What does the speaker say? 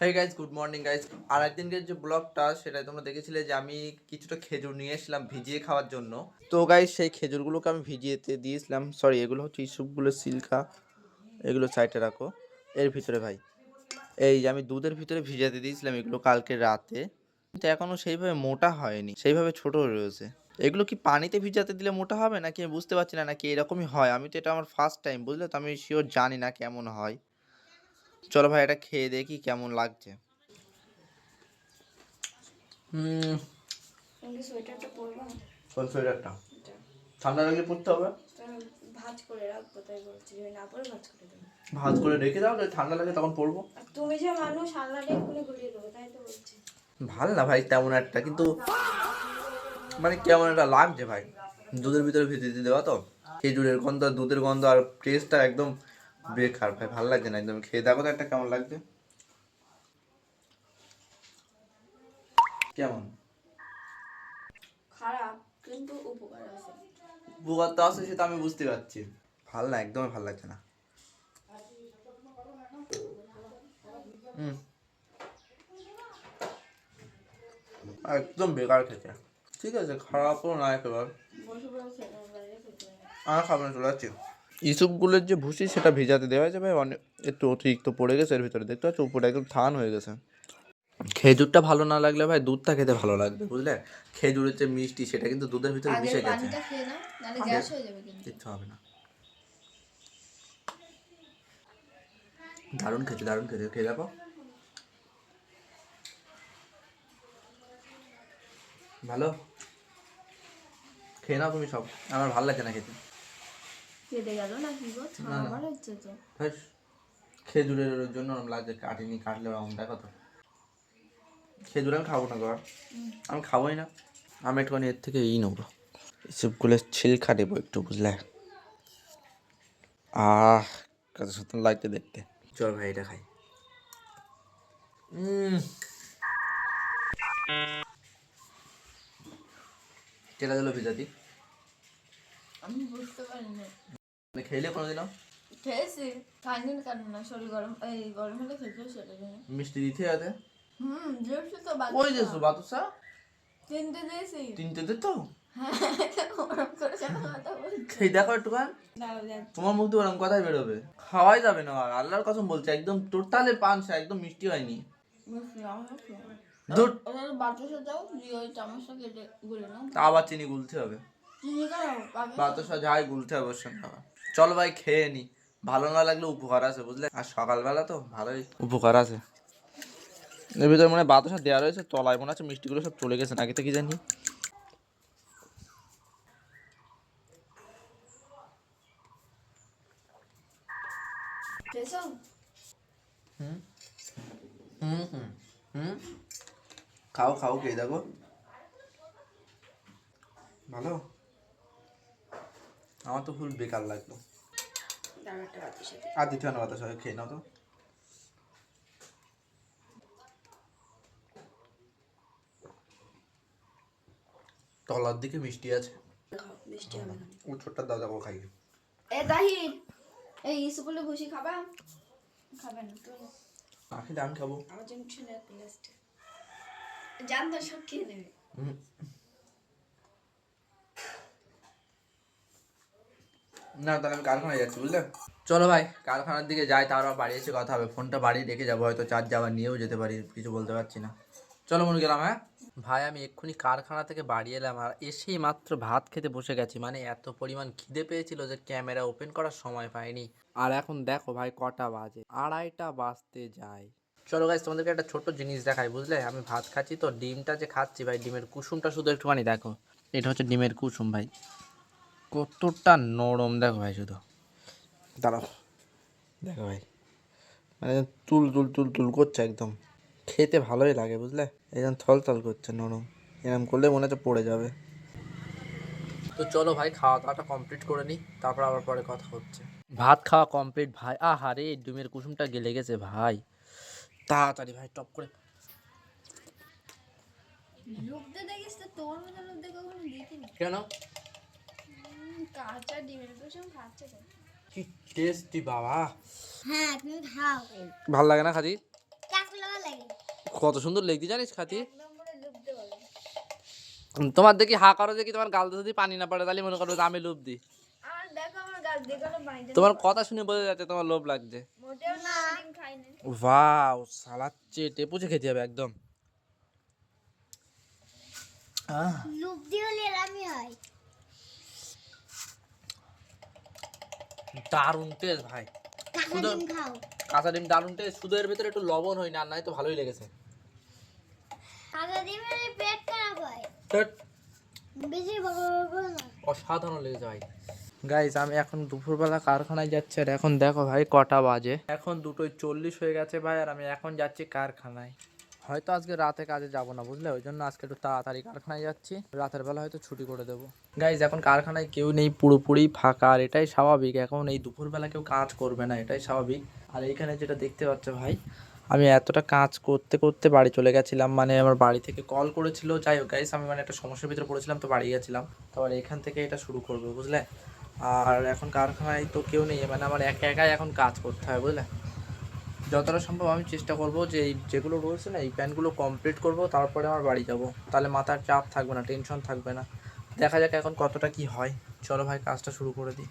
হেই guys, good morning guys. আর একদিনকের যে ব্লগটা সেটা তোমরা দেখেছিলে যে আমি কিছুটা খেজুর নিয়ে এসেছিলাম ভিজিয়ে খাওয়ার জন্য। তো গাইজ সেই খেজুরগুলোকে আমি ভিজিয়েতে দিয়েছিলাম। সরি, এগুলো হচ্ছে ইসুপগুলো সিল্কা, এগুলো সাইডে রাখো। এর ভিতরে ভাই এই যে আমি দুধের ভিতরে ভিজাতে দিয়েছিলাম এগুলো কালকে রাতে, কিন্তু এখনো সেইভাবে মোটা হয়নি, সেইভাবে ছোট রয়েছে। এগুলো কি পানিতে ভিজাতে দিলে মোটা হবে নাকি আমি বুঝতে পারছি না, নাকি এরকমই হয়। আমি তো এটা আমার ফার্স্ট টাইম, বুঝলে তো, আমি শিওর জানি না কেমন হয়। চলো ভাই এটা খেয়ে দেখি কেমন লাগছে। সোয়েটারটা পরবা? কোন সোয়েটারটা? ঠান্ডা লাগলে পরতে হবে। ভাঁজ করে রাখবো, তাই বলছি। যদি না পরে ভাঁজ করে দেবো। ভাঁজ করে রেখে দাও, যদি ঠান্ডা লাগে তখন পরবো। আর তুমি যে মানুষ, আল্লাহটা এক্ষুনি ঘুরিয়ে দেবো, তাই তো বলছি। ভাল না ভাই তেমন একটা, কিন্তু মানে কেমন একটা লাগছে ভাই। দুধের ভিতরে ভিজিয়ে দেওয়া তো, খেজুরের গন্ধ আর দুধের গন্ধ আর টেস্টটা একদম বেকার ভাই, ভালো লাগছে না একদম। খেয়ে দেখো তো একটা কেমন লাগছে। কেমন? খারাপ, কিন্তু উপকার আছে। উপকার তো আছে, সেটা আমি বুঝতে পারছি। ভাল না, একদমই ভাল লাগছে না। একদম বেকার খেতে। ঠিক আছে, খারাপও না একেবারে। বসে বসে খেতে হবে, বাইরে খেতে হবে। আর খাবো না, চলে যাচ্ছি। ইসুপগুলোর যে ভুসি সেটা ভেজাতে দেওয়া হয়েছে ভাই, অনেক একটু অতিরিক্ত পড়ে গেছে এর ভিতরে, দেখতে পাচ্ছ উপরে একদম থান হয়ে গেছে। খেজুরটা ভালো না লাগলে ভাই দুধটা খেতে ভালো লাগবে, বুঝলে। খেজুরের যে মিষ্টি সেটা কিন্তু দুধের ভিতরে আগের মিশে গেছে। পানিটা খেয়ে নাও, নাহলে গ্যাস হয়ে যাবে কিন্তু। কিচ্ছু হবে না। দারুণ খেতে, দারুণ খেতে, খেয়ে দেখো। ভালো, খেয়ে নাও তুমি সব। আমার ভালো লাগছে না খেতে। কেটে গেল না কি গো? না না, আমার হচ্ছে তো। ব্যাস খেজুরের জন্য ওরম লাগছে, কাটিনি, কাটলে ওরম দেখো তো। খেজুর আমি খাবো না গো, আমি খাবোই না। আমি একটুখানি এর থেকে নেবো, এসবগুলো ছিলকা দেবো একটু, বুঝলে। কত সুন্দর লাগছে দেখতে। চল ভাই এটা খাই। কেটা দিল ভিজাতি? আমি বুঝতে পারিনি। খেলে কোনোদিনও? খেয়েছি, খাইনি কেন না? শরীর গরম, এই গরম হলে খেতে সেটা জানি। মিষ্টি দিতে আছে? দিয়েছি তো। ওই যে বাতুসা তিনটে দিয়েছি। তিনটে দে তো। হ্যাঁ, ওরম করে কেন কথা বলছো? খেয়ে দেখো একটুখান, দাও যাচ্ছি। তোমার মুখ দিয়ে ওরকম কথাই বেরোবে। খাওয়াই যাবে না, আর আল্লাহর কসম বলছে একদম টোটালে পানসা, একদম মিষ্টি হয়নি। বুঝছি, আমার খেয়ে। দুধ ওটা বাতাসে দাও, দিয়ে ওই চামচটা কেটে গুলে নাও। আবার চিনি গুলতে হবে। চিনি কেন? বাতাসা যাই গুলতে হবে ওর সঙ্গে আবার। চলো ভাই খেয়ে নি, ভালো না লাগলে উপকার আছে, বুঝলে। আর সকালবেলা তো ভালোই উপকার আছে। এর ভিতরে মনে হয় বাতাসা দেওয়া রয়েছে, তলায় মনে হচ্ছে মিষ্টিগুলো সব চলে গেছে নাকি, তো কি জানি। খেয়েছো? হুম হুম হুম হুম খাও খাও, খেয়ে দেখো। ভালো, আমার তো ফুল বেকার লাগলো। দাও একটা বাতাসে। আর দিতে হয় না বাতাসা, খেয়ে নাও তো। তলার দিকে মিষ্টি আছে। খাও, মিষ্টি হবে না। ও ছোট্ট দাও, দেখো খাই। এ তাহির, এই স্কুলে ভুসি খাবা? খাবে না তো? আখি আমি খাবো। আমার জন্য কিছু নেই লাস্টে। জানতো সব খেয়ে নেবে। হুম। না তাহলে আমি কারখানায় যাচ্ছি, বুঝলে। চলো ভাই কারখানার দিকে যাই, তারপর বাড়ি এসে কথা হবে। ফোনটা বাড়ি রেখে যাবো, হয়তো চার্জ আবার নিয়েও যেতে পারি, কিছু বলতে পারছি না। চলো মনে গেলাম। হ্যাঁ ভাই, আমি এক্ষুনি কারখানা থেকে বাড়ি এলাম, আর এসেই মাত্র ভাত খেতে বসে গেছি। মানে এত পরিমাণ খিদে পেয়েছিল যে ক্যামেরা ওপেন করার সময় পাইনি। আর এখন দেখো ভাই কটা বাজে, 2:30 বাজতে যায়। চলো গাইস, তোমাদেরকে একটা ছোট্ট জিনিস দেখাই, বুঝলে। আমি ভাত খাচ্ছি তো, ডিমটা যে খাচ্ছি ভাই, ডিমের কুসুমটা শুধু একটুখানি দেখো। এটা হচ্ছে ডিমের কুসুম ভাই, কতটা নরম দেখো ভাই, শুধু দাঁড়াও দেখো ভাই, মানে তুল তুল তুল তুল করছে একদম। খেতে ভালোই লাগে, বুঝলে। একদম থল থল করছে, নরম। এরকম করলে মনে হচ্ছে পড়ে যাবে। তো চলো ভাই খাওয়া দাওয়াটা কমপ্লিট করে নিই, তারপর আবার পরে কথা হচ্ছে। ভাত খাওয়া কমপ্লিট ভাই। আহারে ডিমের কুসুমটা গেলে গেছে ভাই, তাড়াতাড়ি ভাই টপ করে। লোকদের দেখিস তো, তোর মতো লোকদের কখনো দেখিনি। কেন? কাঁচা ডিমের কুসুম খাচ্ছে তো। কি টেস্টি বাবা। হ্যাঁ, তুমি খাও। ভাল লাগে না খাদি? ভালো লাগে কত সুন্দর লেগদি জানিস খাতি। এক নম্বরে ডুবতে বলে তোমার দেখি হা করো দেখি, তোমার গাল যদি পানি না পড়ে তাহলে মনে করো যে আমি লোভ দিই। আমার দেখো আমার গাল দেখো পানিতে তোমার কথা শুনে বোঝা যাচ্ছে তোমার লোভ লাগছে। মোটেও না ডিম খাই না। ওয়াও সালাদ চেটে পুচে খেতে হবে একদম। লুপ দিয়ে হলে এরামি হয় দারুণ টেস্ট ভাই। কাঁচা শুধু ডিম খাও কাঁচা ডিম দারুণ টেস্ট, শুধু এর ভিতরে একটু লবণ হয় না, নাই তো ভালোই লেগেছে। কাঁচা ডিম হলে পেট খারাপ হয় ধ্যাৎ, বেশি বড় বড় না অসাধারণ লেগেছে ভাই। গাইস আমি এখন দুপুরবেলা কারখানায় যাচ্ছি, আর এখন দেখো ভাই কটা বাজে, এখন 2:40 হয়ে গেছে ভাই, আর আমি এখন যাচ্ছি কারখানায়। হয়তো আজকে রাতে কাজে যাব না বুঝলে, ওই জন্য আজকে একটু তাড়াতাড়ি কারখানায় যাচ্ছি, রাতের বেলা হয়তো ছুটি করে দেবো। গাইস এখন কারখানায় কেউ নেই, পুরোপুরি ফাঁকা, আর এটাই স্বাভাবিক, এখন এই দুপুরবেলা কেউ কাজ করবে না, এটাই স্বাভাবিক। আর এইখানে যেটা দেখতে পাচ্ছ ভাই, আমি এতটা কাজ করতে করতে বাড়ি চলে গেছিলাম, মানে আমার বাড়ি থেকে কল করেছিল, যাই হোক গাইস আমি মানে একটা সমস্যার ভিতরে পড়েছিলাম, তো বাড়ি গেছিলাম, তারপর এখান থেকে এটা শুরু করবো বুঝলে। আর এখন কারখানায় তো কেউ নেই, মানে আমার একা একাই এখন কাজ করতে হয় বুঝলে। যতটা সম্ভব আমি চেষ্টা করব যে এই যেগুলো রয়েছে না এই প্যান্টগুলো কমপ্লিট করব, তারপরে আমার বাড়ি যাব, তাহলে মাথার চাপ থাকবে না, টেনশন থাকবে না। দেখা যাক এখন কতটা কি হয়। চলো ভাই কাজটা শুরু করে দিই।